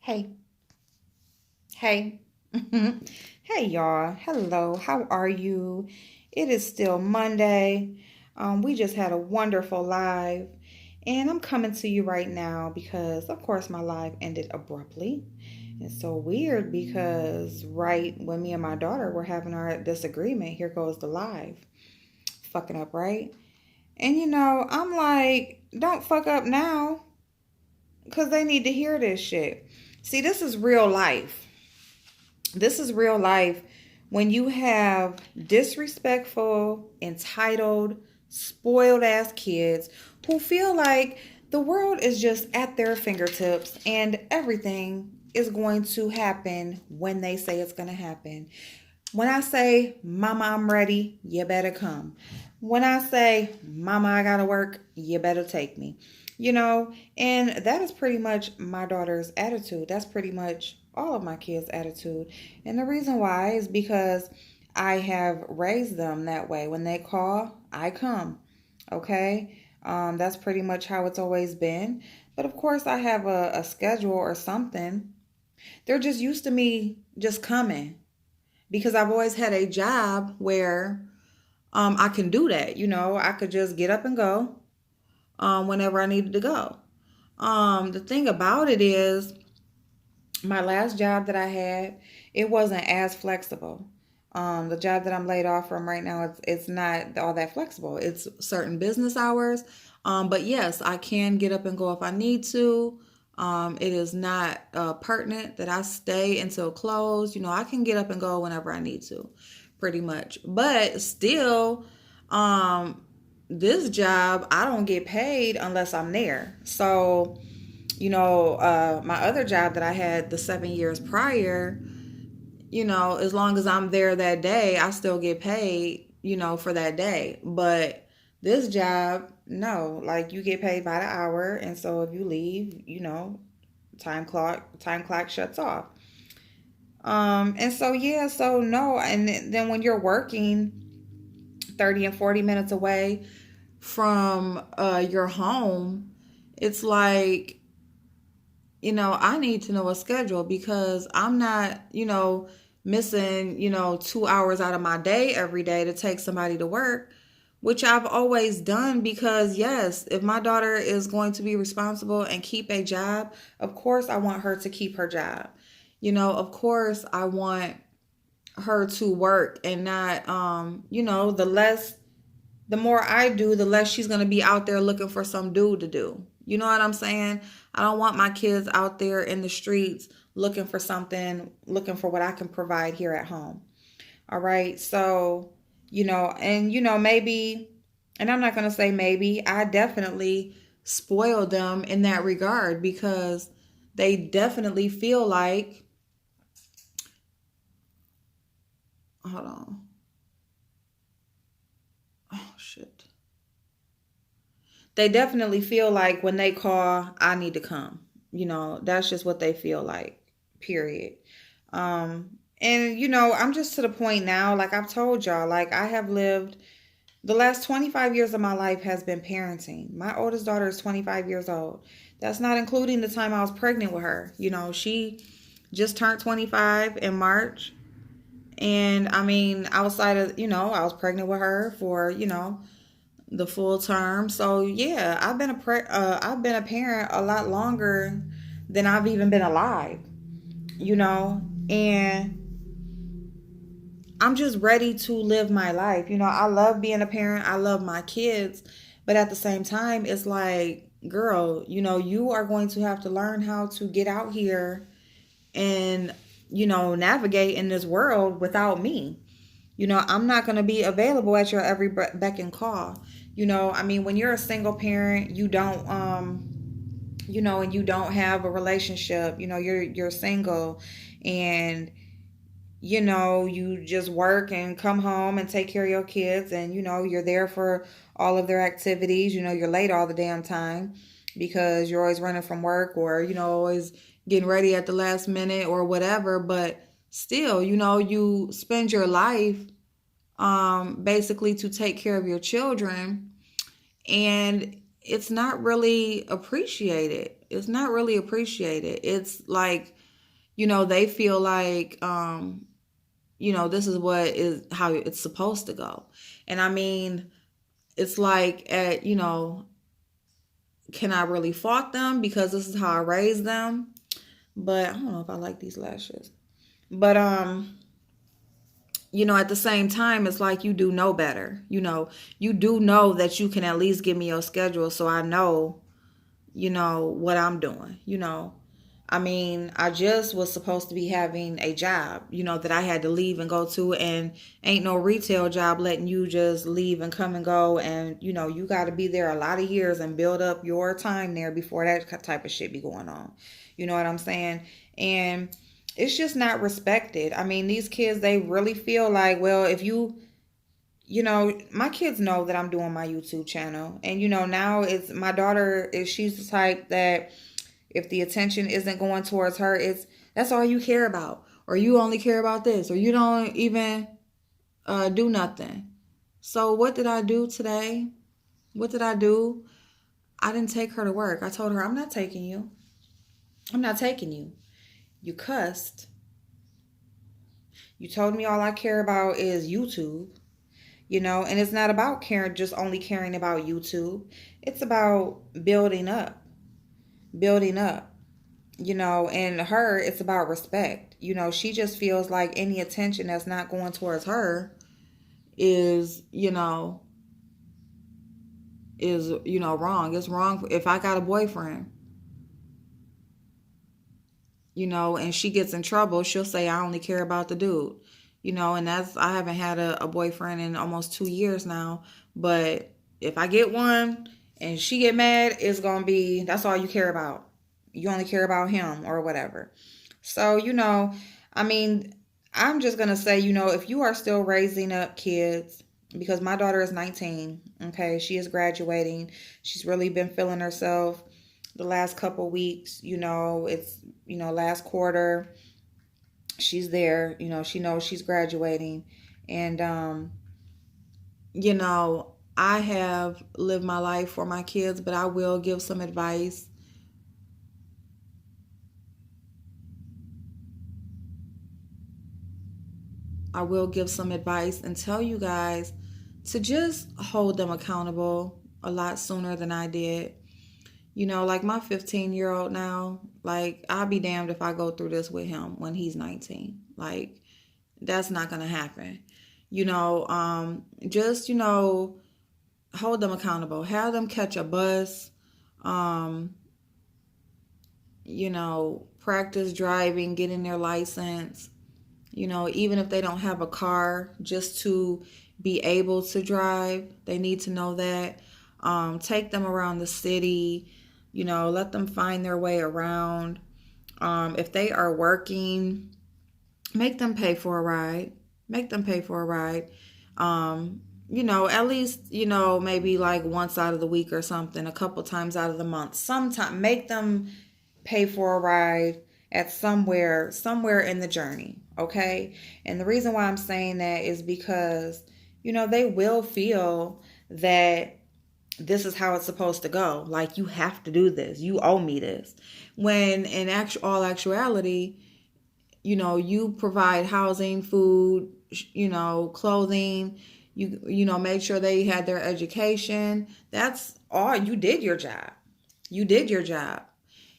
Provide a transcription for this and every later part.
Hey, hey, hey, y'all. Hello, how are you? It is still Monday. We just had a wonderful live, and I'm coming to you right now because, of course, my live ended abruptly. It's so weird because right when me and my daughter were having our disagreement, here goes the live. Fucking up, right? And I'm like, don't fuck up now because they need to hear this shit. See, this is real life. This is real life when you have disrespectful, entitled, spoiled ass kids who feel like the world is just at their fingertips and everything is going to happen when they say it's going to happen. When I say, Mama, I'm ready, you better come. When I say, Mama, I gotta work, you better take me. And that is pretty much my daughter's attitude. That's pretty much all of my kids' attitude. And the reason why is because I have raised them that way. When they call, I come. Okay? That's pretty much how it's always been. But of course, I have a schedule or something. They're just used to me just coming because I've always had a job where I can do that. I could just get up and go whenever I needed to go. The thing about it is, my last job that I had, it wasn't as flexible. The job that I'm laid off from right now, it's not all that flexible. It's certain business hours. But yes, I can get up and go if I need to. It is not pertinent that I stay until close. I can get up and go whenever I need to, pretty much. But still, this job, I don't get paid unless I'm there. So, my other job that I had the 7 years prior, as long as I'm there that day, I still get paid, for that day. But this job, no, like you get paid by the hour. And so if you leave, time clock shuts off. And so, yeah, so no. And then when you're working 30 and 40 minutes away from your home, it's like, I need to know a schedule because I'm not, missing, 2 hours out of my day every day to take somebody to work, which I've always done because, yes, if my daughter is going to be responsible and keep a job, of course I want her to keep her job. Of course I want her to work and not, the more I do, the less she's going to be out there looking for some dude to do. You know what I'm saying? I don't want my kids out there in the streets looking for something, looking for what I can provide here at home. All right. So, maybe, and I'm not going to say maybe, I definitely spoil them in that regard because they definitely feel like, hold on. Oh, shit. They definitely feel like when they call, I need to come. That's just what they feel like, period. And, I'm just to the point now, like I've told y'all, like I have lived the last 25 years of my life has been parenting. My oldest daughter is 25 years old. That's not including the time I was pregnant with her. She just turned 25 in March. And I mean, outside of, I was pregnant with her for, the full term. So yeah, I've been a parent a lot longer than I've even been alive, and I'm just ready to live my life. I love being a parent. I love my kids, but at the same time, it's like, girl, you are going to have to learn how to get out here and navigate in this world without me. I'm not going to be available at your every beck and call. I mean, when you're a single parent, you don't, and you don't have a relationship, you're single and, you just work and come home and take care of your kids and, you're there for all of their activities. You're late all the damn time because you're always running from work or, always getting ready at the last minute or whatever. But still, you spend your life basically to take care of your children, and it's not really appreciated. It's not really appreciated. It's like, they feel like, this is what is how it's supposed to go. And I mean, it's like, can I really fault them because this is how I raised them? But I don't know if I like these lashes. But at the same time, it's like you do know better. You do know that you can at least give me your schedule so I know, what I'm doing. I mean, I just was supposed to be having a job, that I had to leave and go to, and ain't no retail job letting you just leave and come and go. And, you got to be there a lot of years and build up your time there before that type of shit be going on. You know what I'm saying? And it's just not respected. I mean, these kids, they really feel like, well, if my kids know that I'm doing my YouTube channel. And, now it's my daughter, she's the type that if the attention isn't going towards her, that's all you care about. Or you only care about this. Or you don't even do nothing. So what did I do today? What did I do? I didn't take her to work. I told her, I'm not taking you. I'm not taking you. You cussed. You told me all I care about is YouTube. And it's not about just only caring about YouTube. It's about building up. And her, it's about respect. She just feels like any attention that's not going towards her is wrong. It's wrong. If I got a boyfriend, and she gets in trouble, she'll say, I only care about the dude. And I haven't had a boyfriend in almost 2 years now. But if I get one and she get mad, it's going to be, that's all you care about. You only care about him or whatever. So, I mean, I'm just going to say, if you are still raising up kids, because my daughter is 19, okay, she is graduating. She's really been feeling herself the last couple weeks. It's, last quarter. She's there, she knows she's graduating. And, I have lived my life for my kids, but I will give some advice. I will give some advice and tell you guys to just hold them accountable a lot sooner than I did. Like my 15-year-old now, like I'll be damned if I go through this with him when he's 19. Like that's not going to happen. Just, hold them accountable. Have them catch a bus. Practice driving, getting their license. Even if they don't have a car, just to be able to drive, they need to know that. Take them around the city, let them find their way around. If they are working, make them pay for a ride. At least, maybe like once out of the week or something, a couple times out of the month. Sometime make them pay for a ride at somewhere in the journey, okay? And the reason why I'm saying that is because, they will feel that this is how it's supposed to go. Like, you have to do this. You owe me this. When in all actuality, you provide housing, food, clothing, you make sure they had their education. That's all. You did your job.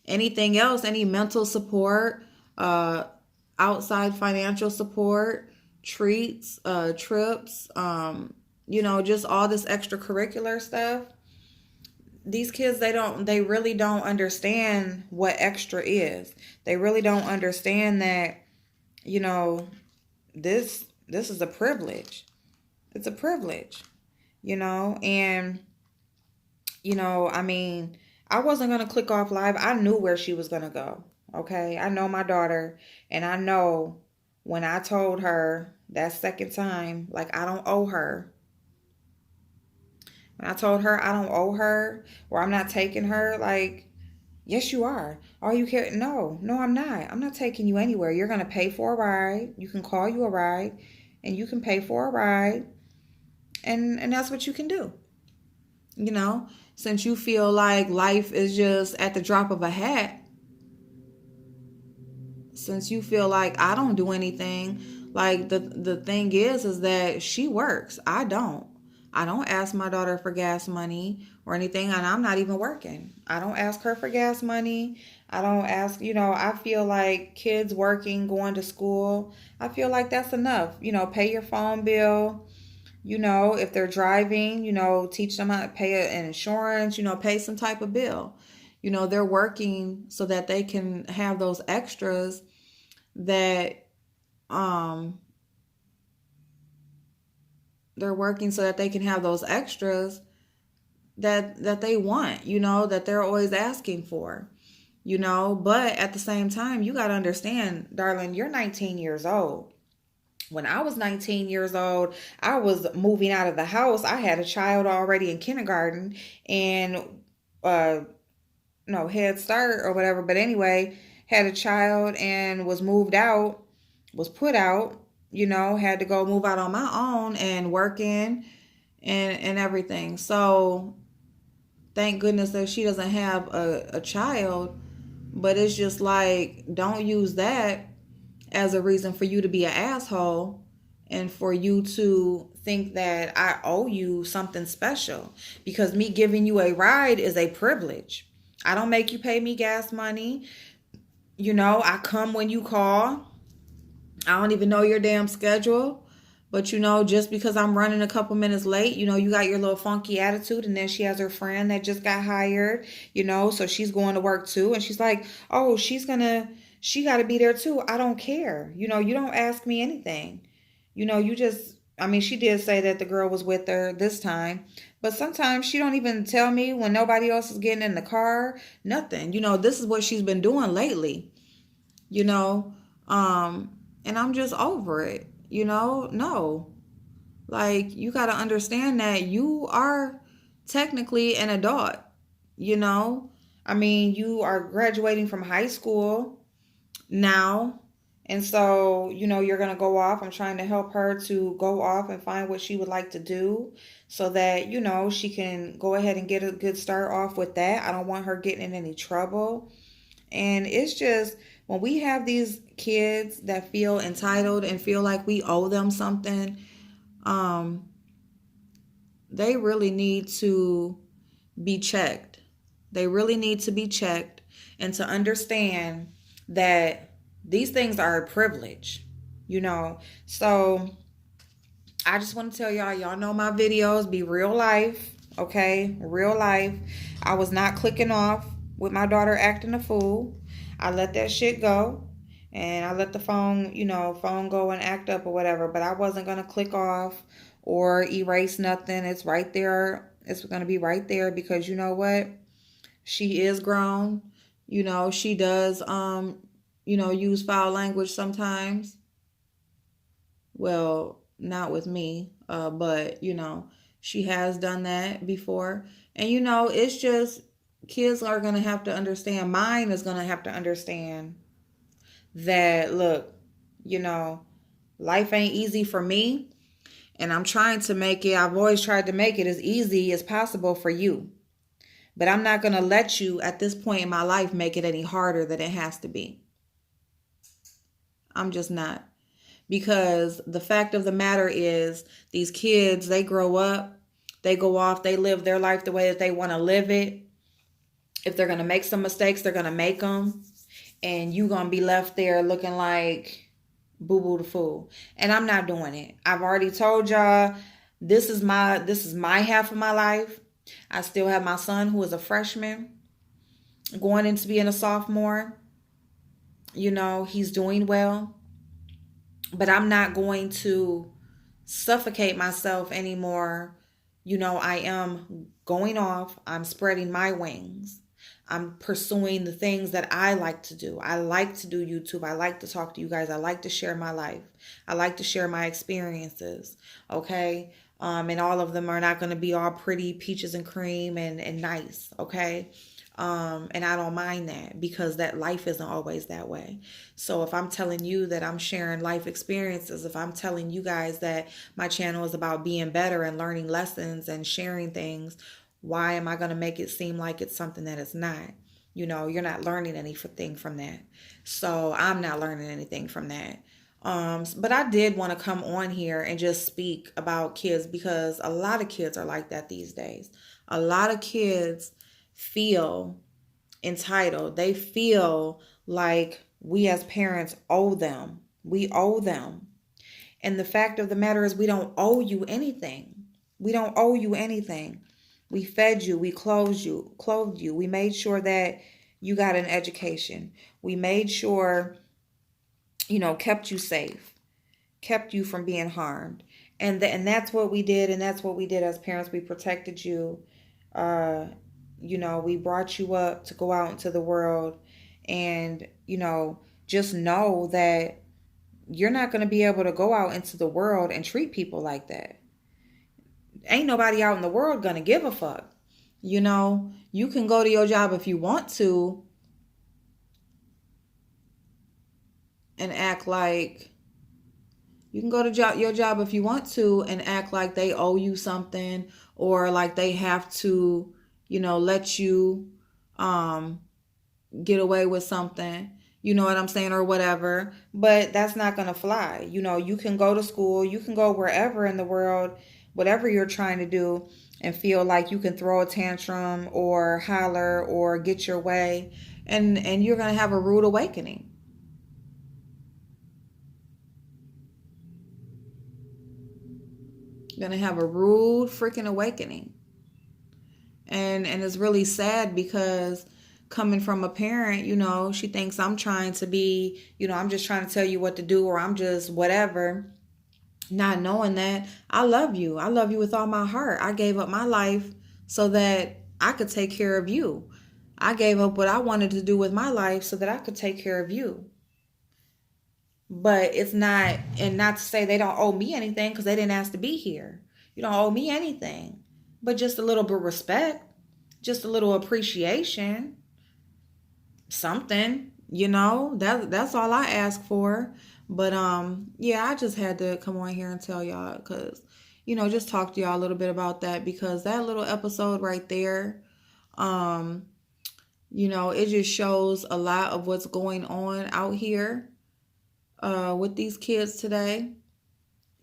Anything else, any mental support, outside financial support, treats, trips, just all this extracurricular stuff. These kids, they really don't understand what extra is. They really don't understand that, this is a privilege. It's a privilege, and, I mean, I wasn't going to click off live. I knew where she was going to go. Okay. I know my daughter, and I know when I told her that second time, like, I don't owe her. When I told her I don't owe her, or I'm not taking her, like, yes, you are. Are you care? No, I'm not. I'm not taking you anywhere. You're going to pay for a ride. You can call you a ride, and you can pay for a ride. And that's what you can do. since you feel like life is just at the drop of a hat, since you feel like I don't do anything, like the thing is that she works. I don't. I don't ask my daughter for gas money or anything, and I'm not even working. I don't ask her for gas money. I don't ask, I feel like kids working, going to school, I feel like that's enough. Pay your phone bill, if they're driving, teach them how to pay an insurance, pay some type of bill. They're working so that they can have those extras that um they're working so that they can have those extras that they want, that they're always asking for, but at the same time, you got to understand, darling, you're 19 years old. When I was 19 years old, I was moving out of the house. I had a child already in kindergarten and uh no Head Start or whatever, but anyway, had a child and was moved out, was put out, had to go move out on my own and working and everything. So thank goodness that she doesn't have a child, but it's just like, don't use that as a reason for you to be an asshole and for you to think that I owe you something special, because me giving you a ride is a privilege. I don't make you pay me gas money. I come when you call. I don't even know your damn schedule. But just because I'm running a couple minutes late, you got your little funky attitude. And then she has her friend that just got hired, so she's going to work too. And she's like, oh, she got to be there too. I don't care. You don't ask me anything. You just, she did say that the girl was with her this time. But sometimes she don't even tell me when nobody else is getting in the car. Nothing. This is what she's been doing lately. You know, and I'm just over it. No. Like, you got to understand that you are technically an adult, you know? You are graduating from high school now. And so, you're going to go off. I'm trying to help her to go off and find what she would like to do so that, she can go ahead and get a good start off with that. I don't want her getting in any trouble. And it's just, when we have these kids that feel entitled and feel like we owe them something, they really need to be checked. They really need to be checked and to understand that these things are a privilege, So I just want to tell y'all know my videos be real life, okay? Real life. I was not clicking off with my daughter acting a fool. I let that shit go. And I let the phone go and act up or whatever. But I wasn't going to click off or erase nothing. It's right there. It's going to be right there because you know what? She is grown. She does, use foul language sometimes. Well, not with me, but, she has done that before. And, it's just, kids are going to have to understand. Mine is going to have to understand that, look, life ain't easy for me. And I'm trying to make it, I've always tried to make it as easy as possible for you. But I'm not going to let you, at this point in my life, make it any harder than it has to be. I'm just not. Because the fact of the matter is, these kids, they grow up, they go off, they live their life the way that they want to live it. If they're going to make some mistakes, they're going to make them. And you going to be left there looking like boo-boo the fool. And I'm not doing it. I've already told y'all, this is my half of my life. I still have my son who is a freshman going into being a sophomore. He's doing well. But I'm not going to suffocate myself anymore. I am going off. I'm spreading my wings. I'm pursuing the things that I like to do. I like to do YouTube. I like to talk to you guys. I like to share my life. I like to share my experiences. Okay. And all of them are not going to be all pretty peaches and cream and nice. Okay. And I don't mind that because that life isn't always that way. So if I'm telling you that I'm sharing life experiences, if I'm telling you guys that my channel is about being better and learning lessons and sharing things, Why am I going to make it seem like it's something that it's not? You're not learning anything from that. So I'm not learning anything from that. But I did want to come on here and just speak about kids, because a lot of kids are like that these days. A lot of kids feel entitled. They feel like we as parents owe them. We owe them. And the fact of the matter is, we don't owe you anything. We don't owe you anything. We fed you, we clothed you. We made sure that you got an education. We made sure, kept you safe, kept you from being harmed. And that's what we did. And that's what we did as parents. We protected you. We brought you up to go out into the world, and, just know that you're not going to be able to go out into the world and treat people like that. Ain't nobody out in the world going to give a fuck. You can go to your job if you want to and act like, you can go to your job if you want to and act like they owe you something, or like they have to, let you get away with something. You know what I'm saying, or whatever. But that's not going to fly. You can go to school, you can go wherever in the world, whatever you're trying to do, and feel like you can throw a tantrum or holler or get your way, and you're going to have a rude awakening. You're going to have a rude freaking awakening. And it's really sad, because coming from a parent, she thinks I'm trying to be, I'm just trying to tell you what to do, or I'm just whatever. Not knowing that I love you. I love you with all my heart. I gave up my life so that I could take care of you. I gave up what I wanted to do with my life so that I could take care of you. But it's not, and not to say they don't owe me anything, because they didn't ask to be here. You don't owe me anything, but just a little bit of respect, just a little appreciation, something, that's all I ask for. But yeah, I just had to come on here and tell y'all, because just talk to y'all a little bit about that, because that little episode right there, it just shows a lot of what's going on out here with these kids today.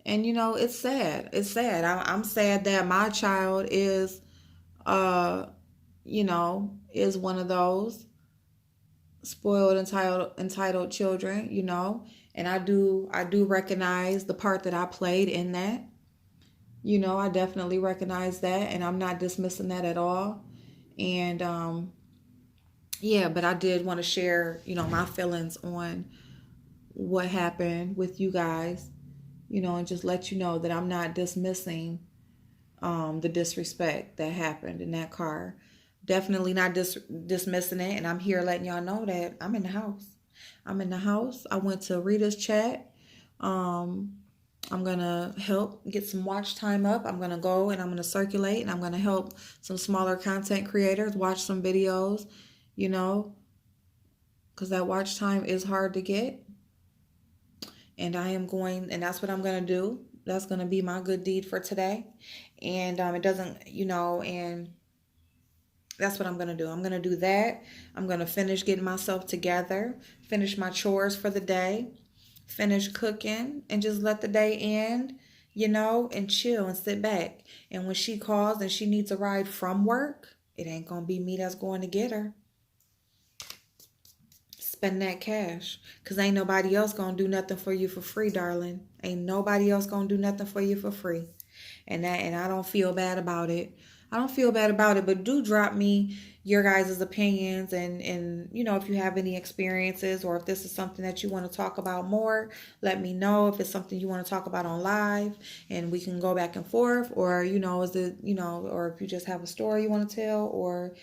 And it's sad. It's sad. I'm sad that my child is is one of those spoiled, entitled children, and I do recognize the part that I played in that. I definitely recognize that, and I'm not dismissing that at all. And yeah, but I did want to share, my feelings on what happened with you guys, and just let you know that I'm not dismissing the disrespect that happened in that car. Definitely not dismissing it. And I'm here letting y'all know that I'm in the house. I'm in the house. I went to Rita's chat. I'm going to help get some watch time up. I'm going to go and I'm going to circulate, and I'm going to help some smaller content creators watch some videos, because that watch time is hard to get. And that's what I'm going to do. That's going to be my good deed for today. And it doesn't, and that's what I'm going to do. I'm going to do that. I'm going to finish getting myself together, finish my chores for the day, finish cooking, and just let the day end, and chill and sit back. And when she calls and she needs a ride from work, it ain't going to be me that's going to get her. Spend that cash, because ain't nobody else going to do nothing for you for free, darling. Ain't nobody else going to do nothing for you for free. And I don't feel bad about it. But do drop me your guys' opinions, and if you have any experiences, or if this is something that you want to talk about more, let me know. If it's something you want to talk about on live, and we can go back and forth, or is it or if you just have a story you want to tell, or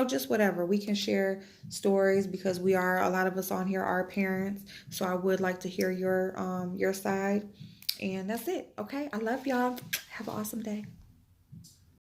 just whatever. We can share stories, because a lot of us on here are parents, so I would like to hear your side. And that's it. Okay, I love y'all. Have an awesome day.